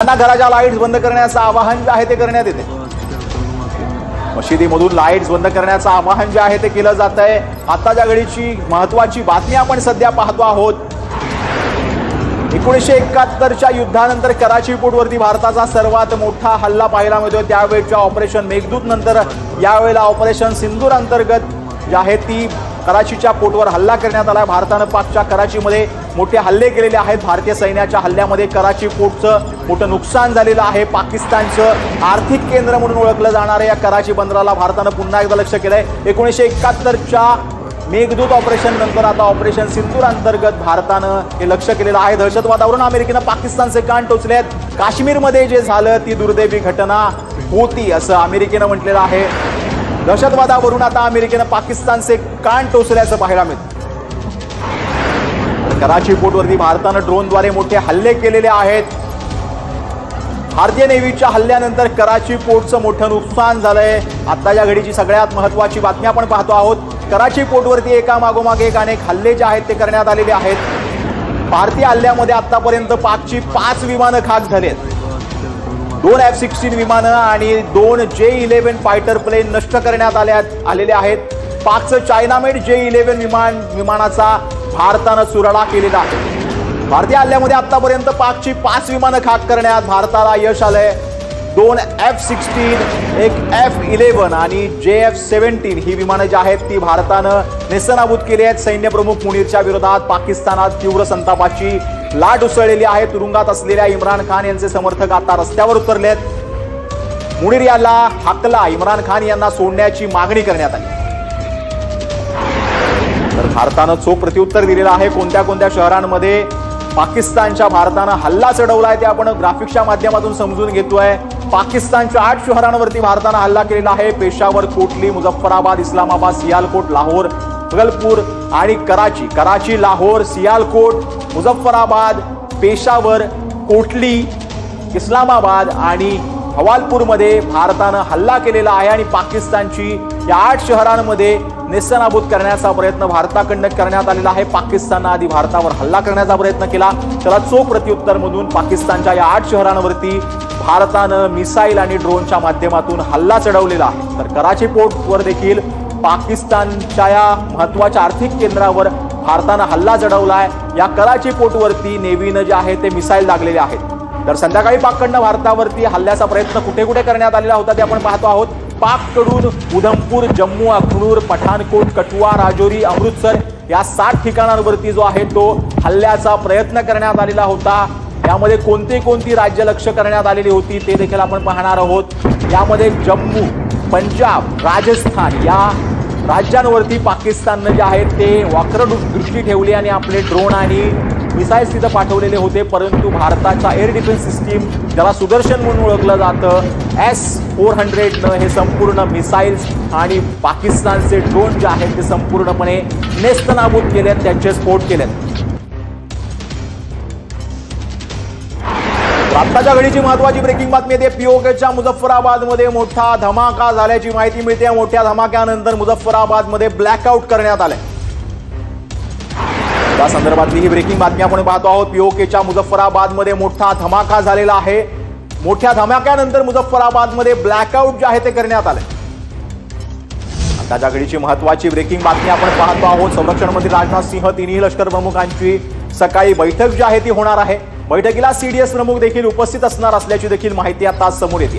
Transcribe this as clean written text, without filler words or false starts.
घराच्या लाईट्स बंद करण्याचं आवाहन जे आहे ते करण्यात येते। मशिदीमधून लाईट्स बंद करण्याचं आवाहन जे आहे ते केलं जात आहे। आताच्या घडीची महत्त्वाची बातमी आपण सध्या पाहतो आहोत। 1971च्या युद्धानंतर कराची पोर्टवरती भारताचा सर्वात मोठा हल्ला पाहायला मिळतोय। त्यावेळच्या ऑपरेशन मेघदूत नंतर यावेळेला ऑपरेशन सिंदूर अंतर्गत जे आहे ती कराचीच्या पोर्टवर हल्ला करण्यात आला। भारताने पाकच्या कराचीमध्ये मोठे हल्ले केलेले आहेत। भारतीय सैन्याच्या हल्ल्यामध्ये कराची पोर्टचं मोठं नुकसान झालेलं आहे। पाकिस्तानचं आर्थिक केंद्र म्हणून ओळखलं जाणाऱ्या या कराची बंदराला भारताने पुन्हा एकदा लक्ष्य केलंय। 1971च्या मेघदूत ऑपरेशन नंतर आता ऑपरेशन सिंदूर अंतर्गत भारतानं हे लक्ष्य केलेलं आहे। दहशतवादावरून अमेरिकेने पाकिस्तानचे कान टोचलेत। काश्मीरमध्ये जे झालं ती दुर्दैवी घटना होती असं अमेरिकेने म्हटलेलं आहे। दहशतवादावरून आता अमेरिकेने पाकिस्तानचे कान टोचल्याचं पाहायला मिळतं। कराची पोर्टवरती भारताने ड्रोनद्वारे मोठे हल्ले केलेले आहेत। भारतीय नेव्हीच्या हल्ल्यानंतर कराची पोर्टचं मोठं नुकसान झालंय। आताच्या घडीची सगळ्यात महत्त्वाची बातमी आपण पाहतो आहोत। कराची पोर्टवरती एका मागोमाग एक अनेक हल्ले जे आहेत ते करण्यात आलेले आहेत। भारतीय हल्ल्यामध्ये आतापर्यंत पाकची 5 विमानं खाक झालेत। 2 F-16 विमानं आणि 2 J-11 फायटर प्लेन नष्ट करण्यात आलेले आहेत। पाकचं चायनामेड J-11 विमानाचा भारतानं सुरळा केलेला आहे। भारतीय हल्ल्यामध्ये आतापर्यंत पाकची 5 विमानं खाक करण्यात भारताला यश आलंय। 2 F-16, एक F-11 आणि JF-17 ही विमानं जी आहेत ती भारतानं नेस्तनाबूत केली आहेत। सैन्य प्रमुख मुनीरच्या विरोधात पाकिस्तानात तीव्र संतापाची लाट उसळलेली आहे। तुरुंगात असलेल्या इम्रान खान यांचे समर्थक आता रस्त्यावर उतरलेत। मुनीर याला हाकला इम्रान खान यांना सोडण्याची मागणी करण्यात आली। तर भारतानं चोख प्रत्युत्तर दिलेलं आहे। कोणत्या कोणत्या शहरांमध्ये पाकिस्तानच्या भारतानं हल्ला चढवलाय ते आपण ग्राफिक्सच्या माध्यमातून समजून घेतोय। पाकिस्तानच्या 8 शहरांवरती भारतानं हल्ला केलेला आहे। पेशावर, कोटली, मुझफ्फराबाद, इस्लामाबाद, सियालकोट, लाहोर, भागलपूर आणि कराची, लाहोर, सियालकोट, मुझफ्फराबाद, पेशावर, कोटली, इस्लामाबाद आणि हवालपूरमध्ये भारतानं हल्ला केलेला आहे आणि पाकिस्तानची या 8 शहरांमध्ये नेस्तनाबूत करण्याचा प्रयत्न भारताकडून करण्यात आलेला आहे। पाकिस्तानने आधी भारतावर हल्ला करण्याचा प्रयत्न केला, त्याला चोख प्रत्युत्तर म्हणून पाकिस्तानच्या या 8 शहरांवरती भारतानं मिसाईल आणि ड्रोनच्या माध्यमातून हल्ला चढवलेला आहे। तर कराची पोर्टवर देखील पाकिस्तानच्या या महत्त्वाच्या आर्थिक केंद्रावर भारतानं हल्ला चढवलाय। या कराची पोर्टवरती नेव्हीनं जे आहे ते मिसाईल लागलेले आहेत। तर संध्याकाळी पाककडून भारतावरती हल्ल्याचा प्रयत्न कुठे कुठे करण्यात आलेला होता ते आपण पाहतो आहोत। पाककडून उधमपूर, जम्मू, अखनूर, पठाणकोट, कठुआ, राजौरी, अमृतसर या 7 ठिकाणांवरती जो आहे तो हल्ल्याचा प्रयत्न करण्यात आलेला होता। यामध्ये कोणती राज्य लक्ष्य करण्यात आलेली होती ते देखील आपण पाहणार आहोत। यामध्ये जम्मू, पंजाब, राजस्थान या राज्यांवरती पाकिस्तानने जे आहे ते वाक्रट दृष्टी ठेवली आणि आपले ड्रोन आणि मिसाईल्स तिथं पाठवलेले होते। परंतु भारताच्या एअर डिफेन्स सिस्टीम ज्याला सुदर्शन म्हणून ओळखलं जातं S-400 हे संपूर्ण मिसाईल्स आणि पाकिस्तानचे ड्रोन जे आहेत ते संपूर्णपणे नेस्तनाबूत केलेत, त्यांचे स्फोट केलेत। आताच्या घडीची महत्त्वाची ब्रेकिंग बातमी येते। पीओकेच्या मुझफ्फराबादमध्ये मोठा धमाका झाल्याची माहिती मिळते। मोठ्या धमाक्यानंतर मुझफ्फराबादमध्ये ब्लॅकआउट करण्यात आले। त्या संदर्भातली ही ब्रेकिंग बातमी आपण पाहतो आहोत। पीओकेच्या मुझफ्फराबादमध्ये मोठा धमाका झालेला आहे। मोठ्या धमाक्यानंतर मुझफ्फराबादमध्ये ब्लॅकआउट जे आहे ते करण्यात आले। आताच्या घडीची महत्त्वाची ब्रेकिंग बातमी आपण पाहतो आहोत। संरक्षण मंत्री राजनाथ सिंह, तिन्ही लष्कर प्रमुखांची सकाळी बैठक जी आहे ती होणार आहे। बैठकीला CDS प्रमुख देखील उपस्थित असणार असल्याची देखील माहिती आता समोर येते।